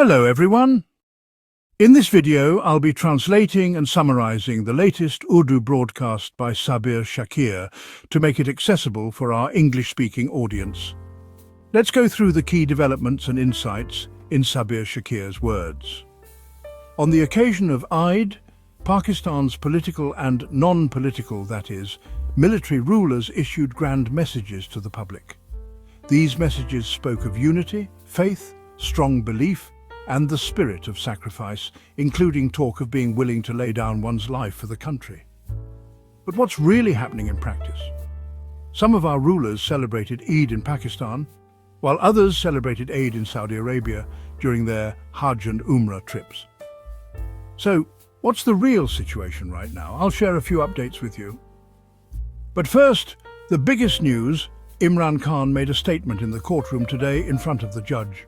Hello everyone. In this video, I'll be translating and summarizing the latest Urdu broadcast by Sabir Shakir to make it accessible for our English-speaking audience. Let's go through the key developments and insights in Sabir Shakir's words. On the occasion of Eid, Pakistan's political and non-political, that is, military rulers issued grand messages to the public. These messages spoke of unity, faith, strong belief, and the spirit of sacrifice, including talk of being willing to lay down one's life for the country. But what's really happening in practice? Some of our rulers celebrated Eid in Pakistan, while others celebrated Eid in Saudi Arabia during their Hajj and Umrah trips. So, what's the real situation right now? I'll share a few updates with you. But first, the biggest news: Imran Khan made a statement in the courtroom today in front of the judge.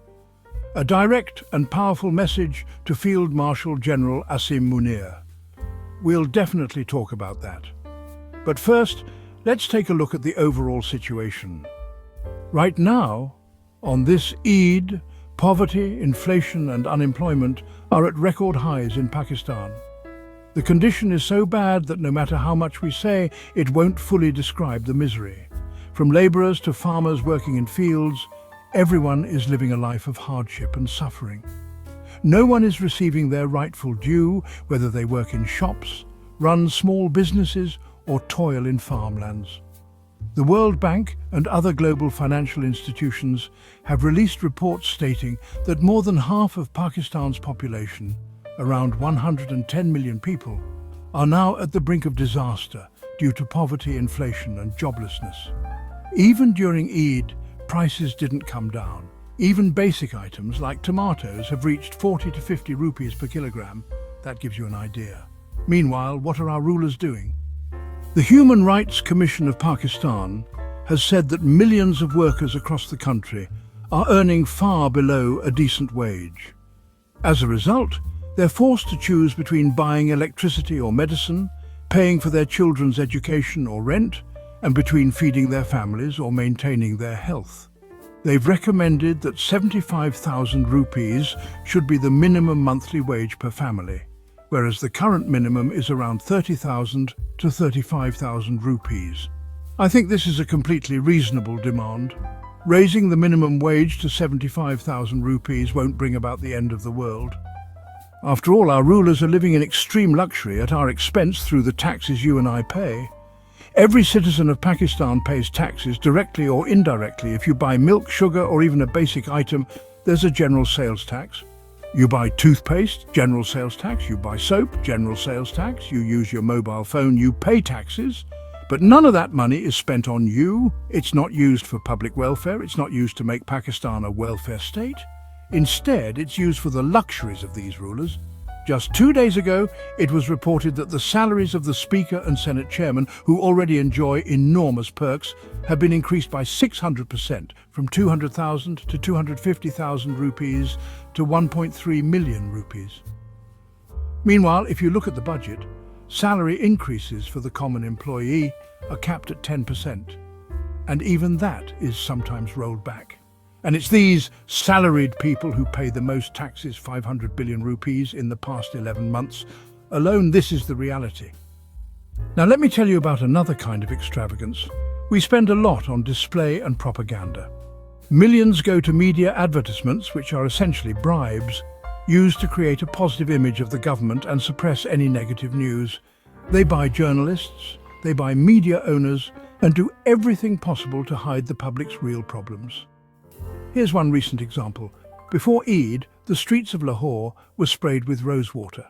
A direct and powerful message to Field Marshal General Asim Munir. We'll definitely talk about that. But first, let's take a look at the overall situation. Right now, on this Eid, poverty, inflation and unemployment are at record highs in Pakistan. The condition is so bad that no matter how much we say, it won't fully describe the misery. From labourers to farmers working in fields, everyone is living a life of hardship and suffering. No one is receiving their rightful due, whether they work in shops, run small businesses, or toil in farmlands. The World Bank and other global financial institutions have released reports stating that more than half of Pakistan's population, around 110 million people, are now at the brink of disaster due to poverty, inflation, and joblessness. Even during Eid, prices didn't come down. Even basic items like tomatoes have reached 40 to 50 rupees per kilogram. That gives you an idea. Meanwhile, what are our rulers doing? The Human Rights Commission of Pakistan has said that millions of workers across the country are earning far below a decent wage. As a result, they're forced to choose between buying electricity or medicine, paying for their children's education or rent, and between feeding their families or maintaining their health. They've recommended that 75,000 rupees should be the minimum monthly wage per family, whereas the current minimum is around 30,000 to 35,000 rupees. I think this is a completely reasonable demand. Raising the minimum wage to 75,000 rupees won't bring about the end of the world. After all, our rulers are living in extreme luxury at our expense through the taxes you and I pay. Every citizen of Pakistan pays taxes directly or indirectly. If you buy milk, sugar, or even a basic item, there's a general sales tax. You buy toothpaste, general sales tax. You buy soap, general sales tax. You use your mobile phone, you pay taxes. But none of that money is spent on you. It's not used for public welfare. It's not used to make Pakistan a welfare state. Instead, it's used for the luxuries of these rulers. Just 2 days ago, it was reported that the salaries of the Speaker and Senate Chairman, who already enjoy enormous perks, have been increased by 600%, from 200,000 to 250,000 rupees to 1.3 million rupees. Meanwhile, if you look at the budget, salary increases for the common employee are capped at 10%, and even that is sometimes rolled back. And it's these salaried people who pay the most taxes, 500 billion rupees in the past 11 months. Alone, this is the reality. Now let me tell you about another kind of extravagance. We spend a lot on display and propaganda. Millions go to media advertisements, which are essentially bribes, used to create a positive image of the government and suppress any negative news. They buy journalists, they buy media owners, and do everything possible to hide the public's real problems. Here's one recent example. Before Eid, the streets of Lahore were sprayed with rose water.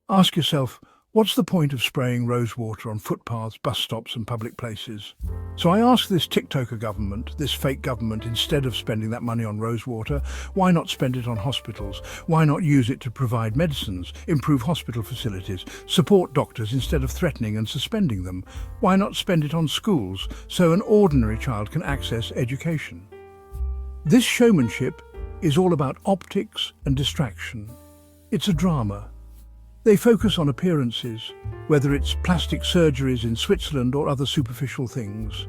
Ask yourself, what's the point of spraying rose water on footpaths, bus stops and public places? So I ask this TikToker government, this fake government, instead of spending that money on rose water, why not spend it on hospitals? Why not use it to provide medicines, improve hospital facilities, support doctors instead of threatening and suspending them? Why not spend it on schools so an ordinary child can access education? This showmanship is all about optics and distraction. It's a drama. They focus on appearances, whether it's plastic surgeries in Switzerland or other superficial things.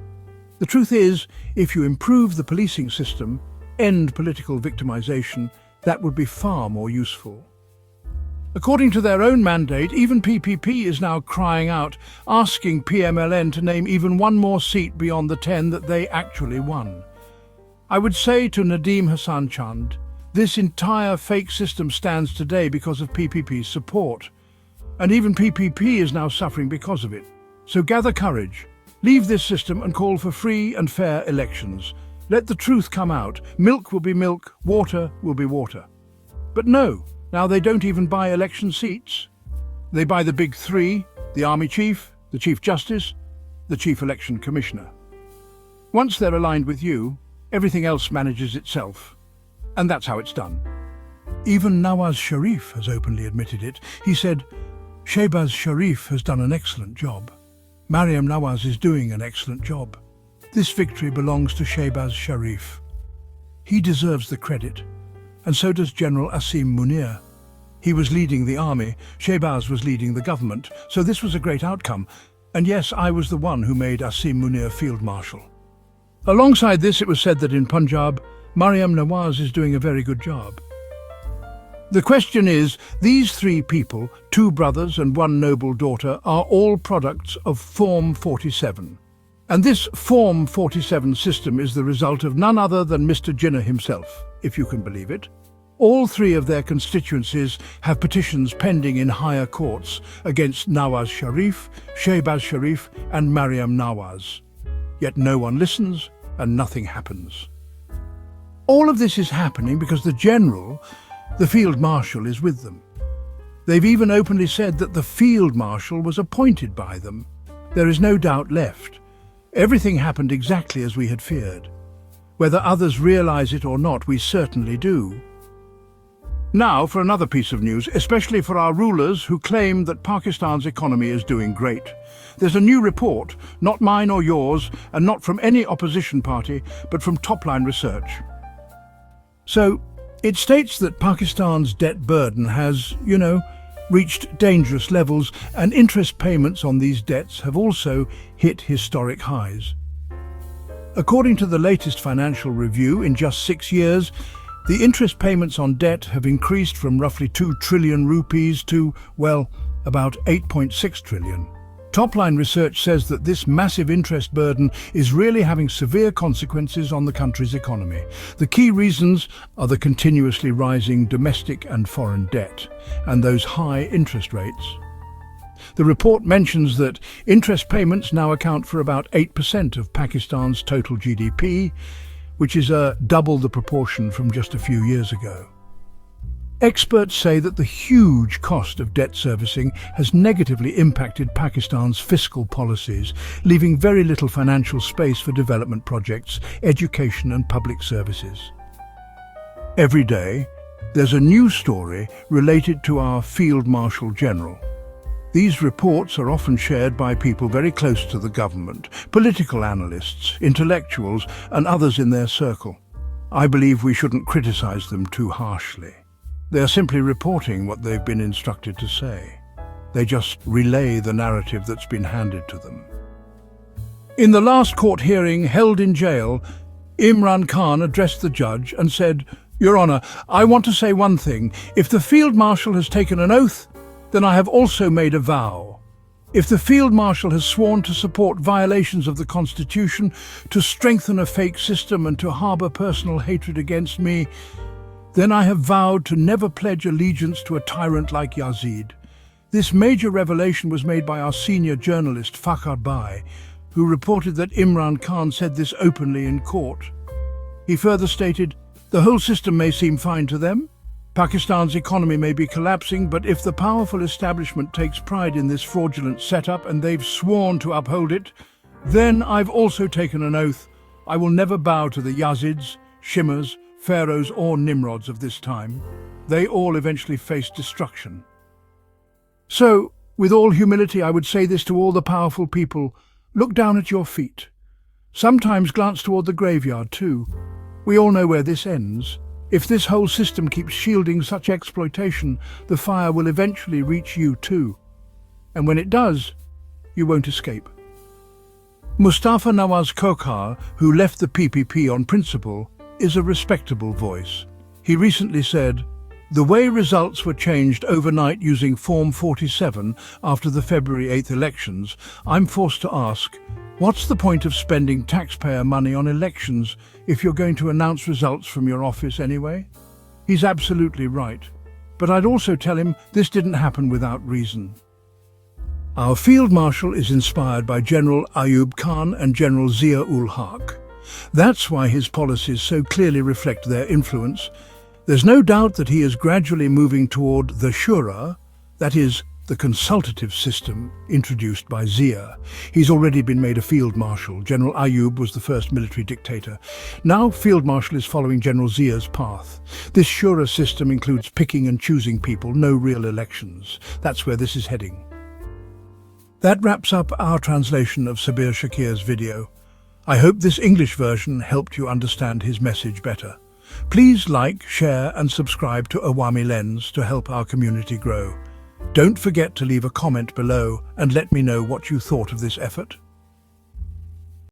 The truth is, if you improve the policing system, end political victimization, That would be far more useful. According to their own mandate, even PPP is now crying out, asking PMLN to name even one more seat beyond the 10 that they actually won. I would say to Nadeem Hassan Chand, this entire fake system stands today because of PPP's support. And even PPP is now suffering because of it. So gather courage, leave this system and call for free and fair elections. Let the truth come out. Milk will be milk, water will be water. But no, now they don't even buy election seats. They buy the big three, the Army Chief, the Chief Justice, the Chief Election Commissioner. Once they're aligned with you, everything else manages itself. And that's how it's done. Even Nawaz Sharif has openly admitted it. He said, Shahbaz Sharif has done an excellent job. Mariam Nawaz is doing an excellent job. This victory belongs to Shahbaz Sharif. He deserves the credit, and so does General Asim Munir. He was leading the army, Shahbaz was leading the government, so this was a great outcome. And yes, I was the one who made Asim Munir Field Marshal. Alongside this, it was said that in Punjab, Mariam Nawaz is doing a very good job. The question is, these three people, two brothers and one noble daughter, are all products of Form 47. And this Form 47 system is the result of none other than Mr. Jinnah himself, if you can believe it. All three of their constituencies have petitions pending in higher courts against Nawaz Sharif, Shahbaz Sharif and Mariam Nawaz. Yet no one listens and nothing happens. All of this is happening because the general, the Field Marshal, is with them. They've even openly said that the Field Marshal was appointed by them. There is no doubt left. Everything happened exactly as we had feared. Whether others realize it or not, we certainly do. Now for another piece of news, especially for our rulers who claim that Pakistan's economy is doing great. There's a new report, not mine or yours, and not from any opposition party, but from Top-Line Research. So, it states that Pakistan's debt burden has, reached dangerous levels, and interest payments on these debts have also hit historic highs. According to the latest financial review, in just 6 years, the interest payments on debt have increased from roughly 2 trillion rupees to, about 8.6 trillion. Top-Line Research says that this massive interest burden is really having severe consequences on the country's economy. The key reasons are the continuously rising domestic and foreign debt, and those high interest rates. The report mentions that interest payments now account for about 8% of Pakistan's total GDP, which is double the proportion from just a few years ago. Experts say that the huge cost of debt servicing has negatively impacted Pakistan's fiscal policies, leaving very little financial space for development projects, education and public services. Every day, there's a new story related to our Field Marshal General. These reports are often shared by people very close to the government, political analysts, intellectuals and others in their circle. I believe we shouldn't criticize them too harshly. They are simply reporting what they've been instructed to say. They just relay the narrative that's been handed to them. In the last court hearing held in jail, Imran Khan addressed the judge and said, "Your Honour, I want to say one thing. If the Field Marshal has taken an oath, then I have also made a vow. If the Field Marshal has sworn to support violations of the Constitution, to strengthen a fake system and to harbour personal hatred against me, then I have vowed to never pledge allegiance to a tyrant like Yazid." This major revelation was made by our senior journalist Fakhar Bhai, who reported that Imran Khan said this openly in court. He further stated, "The whole system may seem fine to them. Pakistan's economy may be collapsing, but if the powerful establishment takes pride in this fraudulent setup and they've sworn to uphold it, then I've also taken an oath. I will never bow to the Yazids, Shimmers, Pharaohs or Nimrods of this time. They all eventually face destruction." So, with all humility, I would say this to all the powerful people: look down at your feet. Sometimes glance toward the graveyard too. We all know where this ends. If this whole system keeps shielding such exploitation, the fire will eventually reach you too. And when it does, you won't escape. Mustafa Nawaz Khokar, who left the PPP on principle, is a respectable voice. He recently said, "The way results were changed overnight using Form 47 after the February 8th elections, I'm forced to ask, what's the point of spending taxpayer money on elections if you're going to announce results from your office anyway?" He's absolutely right. But I'd also tell him this didn't happen without reason. Our Field Marshal is inspired by General Ayub Khan and General Zia-ul-Haq. That's why his policies so clearly reflect their influence. There's no doubt that he is gradually moving toward the Shura, that is, the consultative system introduced by Zia. He's already been made a Field Marshal. General Ayub was the first military dictator. Now Field Marshal is following General Zia's path. This Shura system includes picking and choosing people, no real elections. That's where this is heading. That wraps up our translation of Sabir Shakir's video. I hope this English version helped you understand his message better. Please like, share and subscribe to Awami Lens to help our community grow. Don't forget to leave a comment below and let me know what you thought of this effort.